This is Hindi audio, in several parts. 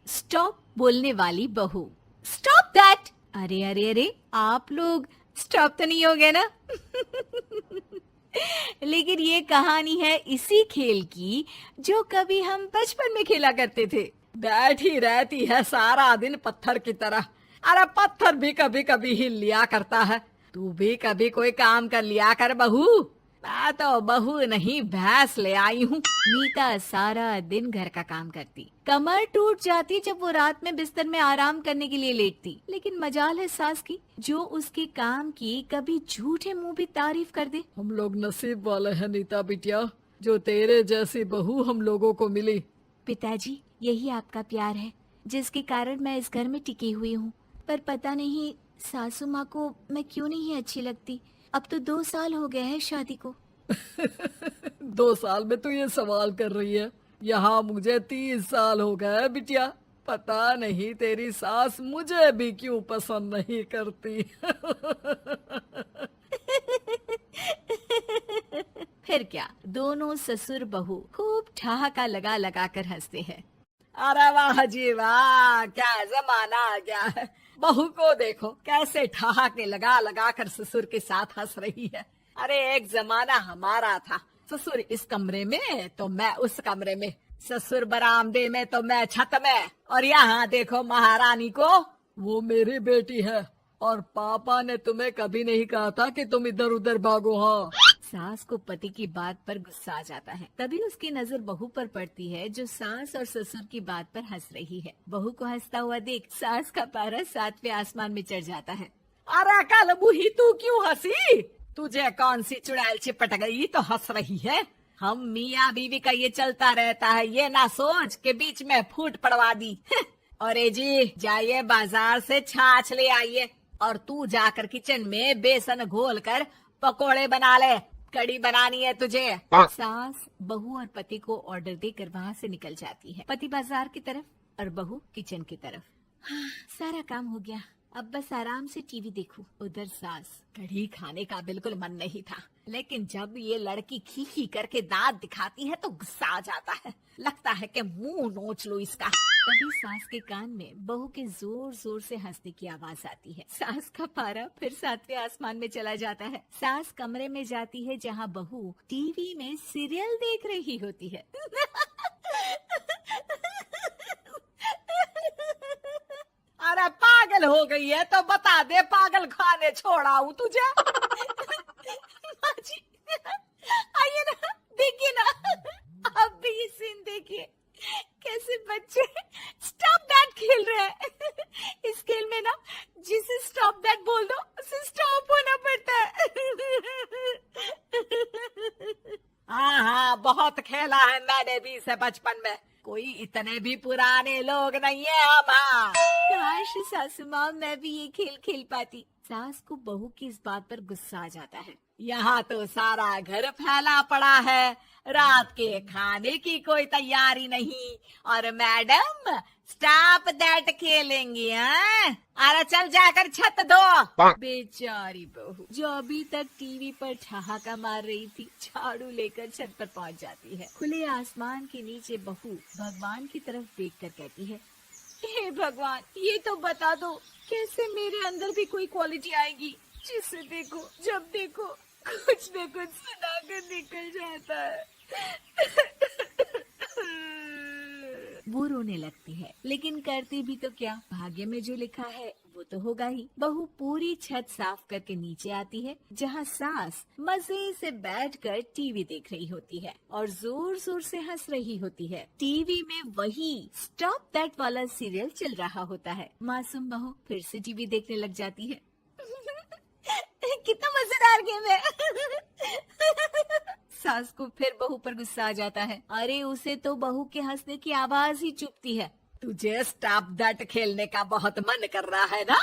स्टॉप बोलने वाली बहू। Stop that. अरे अरे अरे, आप लोग स्टॉप तो नहीं हो गए ना? लेकिन ये कहानी है इसी खेल की जो कभी हम बचपन में खेला करते थे। बैठी रहती है सारा दिन पत्थर की तरह। अरे पत्थर भी कभी कभी हिल लिया करता है। तू भी कभी कोई काम कर लिया कर बहू। मैं तो बहू नहीं भैंस ले आई हूँ। नीता सारा दिन घर का काम करती, कमर टूट जाती जब वो रात में बिस्तर में आराम करने के लिए लेटती। लेकिन मजाल है सास की, जो उसके काम की कभी झूठे मुंह भी तारीफ कर दे। हम लोग नसीब वाले हैं नीता बिटिया, जो तेरे जैसी बहू हम लोगों को मिली। पिताजी, यही आपका प्यार है जिसके कारण मैं इस घर में टिकी हुई हूँ। पर पता नहीं सासू माँ को मैं क्यों नहीं अच्छी लगती। अब तो 2 साल हो गए हैं शादी को। 2 साल में तू ये सवाल कर रही है? यहाँ मुझे 30 साल हो गए बिटिया। पता नहीं तेरी सास मुझे भी क्यों पसंद नहीं करती। फिर क्या, दोनों ससुर बहू खूब ठहाका लगा लगा कर हंसते हैं। अरे वाह जी वाह, क्या जमाना आ गया है। बहू को देखो कैसे ठहाके लगा लगा कर ससुर के साथ हंस रही है। अरे एक जमाना हमारा था, ससुर इस कमरे में तो मैं उस कमरे में, ससुर बरामदे में तो मैं छत में। और यहाँ देखो महारानी को, वो मेरी बेटी है। और पापा ने तुम्हें कभी नहीं कहा था कि तुम इधर उधर भागो। हाँ, सास को पति की बात पर गुस्सा आ जाता है। तभी उसकी नजर बहू पर पड़ती है जो सास और ससुर की बात पर हंस रही है। बहू को हंसता हुआ देख सास का पारा 7वें आसमान में चढ़ जाता है। अरे कल बुही तू क्यों हंसी? तुझे कौन सी चुड़ैल चिपट गई तो हंस रही है? हम मियाँ बीवी का ये चलता रहता है, ये ना सोच के बीच में फूट पड़वा दी। अरे जी जाइए बाजार से छाछ ले आइए, और तू जाकर किचन में बेसन घोल कर पकोड़े बना ले, कड़ी बनानी है तुझे। सास बहू और पति को ऑर्डर देकर वहाँ से निकल जाती है। पति बाजार की तरफ और बहू किचन की तरफ। हाँ, सारा काम हो गया, अब बस आराम से टीवी देखूं। उधर सास, कढ़ी खाने का बिल्कुल मन नहीं था, लेकिन जब ये लड़की खी खी करके दांत दिखाती है तो गुस्सा आ जाता है। लगता है कि मुंह नोच लूं इसका। तभी सास के कान में बहू के जोर जोर से हंसने की आवाज आती है। सास का पारा फिर 7वें आसमान में चला जाता है। सास कमरे में जाती है जहाँ बहू टीवी में सीरियल देख रही होती है। अरे पागल हो गई है तो बता दे, पागल खाने छोड़ाऊं तुझे? माँ जी, आइए ना, देखिए ना, आप भी ये सीन देखिए, कैसे बच्चे स्टॉप दैट खेल रहे हैं। इस खेल में ना जिसे स्टॉप दैट बोल दो उसे स्टॉप होना पड़ता है। हाँ हाँ, बहुत खेला है मैंने भी इसे बचपन में। कोई इतने भी पुराने लोग नहीं है हम। हाँ, काश सासू माँ मैं भी ये खेल खेल पाती। सास को बहू की इस बात पर गुस्सा आ जाता है। यहाँ तो सारा घर फैला पड़ा है, रात के खाने की कोई तैयारी नहीं, और मैडम स्टॉप दैट खेलेंगी। हाँ, अरे चल जाकर छत धो। बेचारी बहू जो अभी तक टीवी पर ठहाका मार रही थी, झाड़ू लेकर छत पर पहुंच जाती है। खुले आसमान के नीचे बहू भगवान की तरफ देखकर कहती है, हे भगवान, ये तो बता दो कैसे मेरे अंदर भी कोई क्वालिटी आएगी जिसे देखो जब देखो कुछ न कुछ सुनाकर निकल जाता है। वो रोने लगती है, लेकिन करती भी तो क्या, भाग्य में जो लिखा है वो तो होगा ही। बहू पूरी छत साफ करके नीचे आती है जहाँ सास मजे से बैठकर टीवी देख रही होती है और जोर जोर से हंस रही होती है। टीवी में वही स्टॉप दैट वाला सीरियल चल रहा होता है। मासूम बहू फिर से टीवी देखने लग जाती है। कितना मजेदार गेम है। सास को फिर बहू पर गुस्सा आ जाता है। अरे उसे तो बहू के हंसने की आवाज ही चुभती है। तुझे स्टॉप दैट खेलने का बहुत मन कर रहा है ना?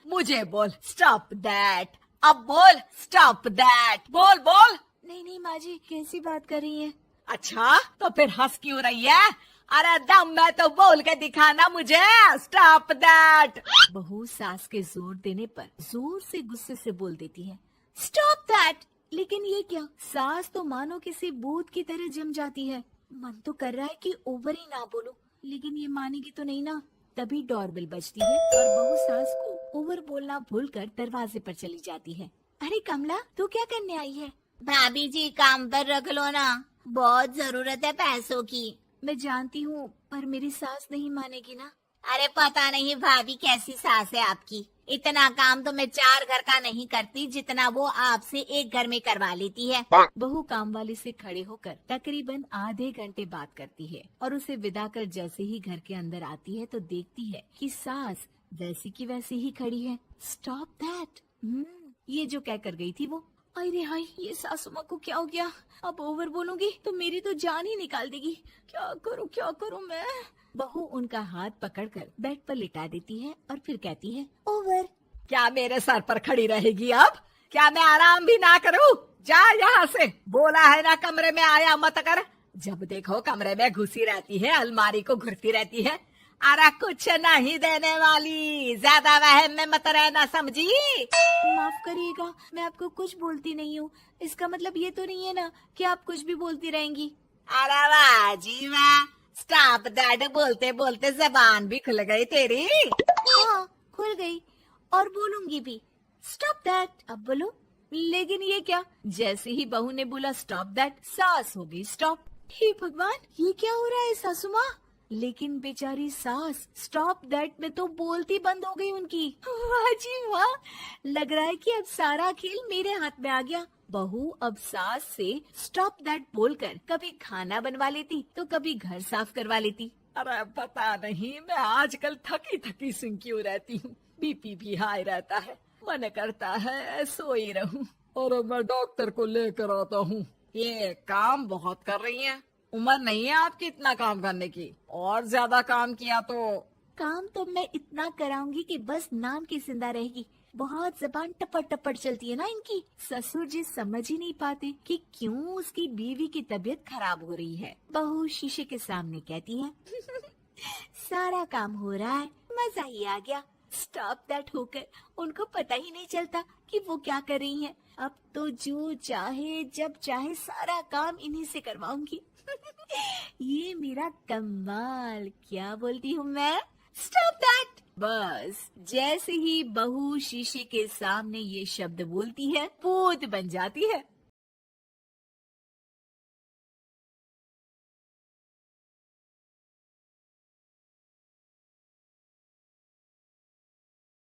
मुझे बोल स्टॉप दैट, अब बोल स्टॉप दैट, बोल बोल। नहीं नहीं माँ जी, कैसी बात कर रही हैं? अच्छा तो फिर हंस क्यों रही है? अरे दम में तो बोल के दिखाना मुझे स्टॉप दैट। बहू सास के जोर देने पर जोर से गुस्से से बोल देती है, स्टॉप दैट। लेकिन ये क्या, सास तो मानो किसी भूत की तरह जम जाती है। मन तो कर रहा है कि ओवर ही ना बोलूं, लेकिन ये मानेगी तो नहीं ना। तभी डोरबेल बजती है और बहू सास को ओवर बोलना भूलकर दरवाजे पर चली जाती है। अरे कमला, तू क्या करने आई है? भाभी जी काम पर रख लो ना, बहुत जरूरत है पैसों की। मैं जानती हूँ, पर मेरी सास नहीं मानेगी ना। अरे पता नहीं भाभी कैसी सास है आपकी, इतना काम तो मैं 4 घर का नहीं करती जितना वो आपसे एक घर में करवा लेती है। बहू काम वाली से खड़े होकर तकरीबन आधे घंटे बात करती है और उसे विदा कर जैसे ही घर के अंदर आती है तो देखती है कि सास वैसी की वैसी ही खड़ी है। Stop that. ये जो कह कर गई थी वो। अरे हाय, ये सासू माँ को क्या हो गया? अब ओवर बोलूंगी तो मेरी तो जान ही निकाल देगी। क्या करूँ मैं? बहू उनका हाथ पकड़कर बेड पर लिटा देती है और फिर कहती है, ओवर। क्या मेरे सर पर खड़ी रहेगी अब? क्या मैं आराम भी ना करूं? जा यहाँ से, बोला है ना कमरे में आया मत कर। जब देखो कमरे में घुसी रहती है, अलमारी को घुरती रहती है। अरे कुछ नहीं देने वाली, ज्यादा वहम में मत रहना, समझी? माफ करिएगा, मैं आपको कुछ बोलती नहीं हूँ। इसका मतलब ये तो नहीं है ना कि आप कुछ भी बोलती रहेंगी। अरे वाह जी वाह, स्टॉप दैट बोलते बोलते जबान भी खुल गई तेरी। हाँ, खुल गई और बोलूंगी भी। Stop that. अब बोलो। लेकिन ये क्या? जैसे ही बहू ने बोला स्टॉप दैट, सास हो गई स्टॉप। हे भगवान, ये क्या हो रहा है सासू माँ? लेकिन बेचारी सास स्टॉप दैट में तो बोलती बंद हो गई उनकी। वाह जी वाह, लग रहा है कि अब सारा खेल मेरे हाथ में आ गया। बहू अब सास से स्टॉप दैट बोलकर कभी खाना बनवा लेती तो कभी घर साफ करवा लेती। अरे पता नहीं, मैं आजकल थकी थकी सी क्यों रहती हूँ। बीपी भी हाई रहता है, मन करता है सोई रहूं। और मैं डॉक्टर को लेकर आता हूँ। ये काम बहुत कर रही हैं, उम्र नहीं है आपकी इतना काम करने की। और ज्यादा काम किया तो काम तो मैं इतना कराऊंगी कि बस नाम की जिंदा रहेगी। बहुत जबान टपट टपट चलती है ना इनकी। ससुर जी समझ ही नहीं पाते कि क्यों उसकी बीवी की तबीयत खराब हो रही है। बहू शीशे के सामने कहती है, सारा काम हो रहा है, मजा ही आ गया। स्टॉप दैट होकर उनको पता ही नहीं चलता कि वो क्या कर रही हैं। अब तो जो चाहे जब चाहे सारा काम इन्हीं से करवाऊंगी। ये मेरा कमाल। क्या बोलती हूँ मैं? Stop that. बस जैसे ही बहू शीशे के सामने ये शब्द बोलती है, भूत बन जाती है।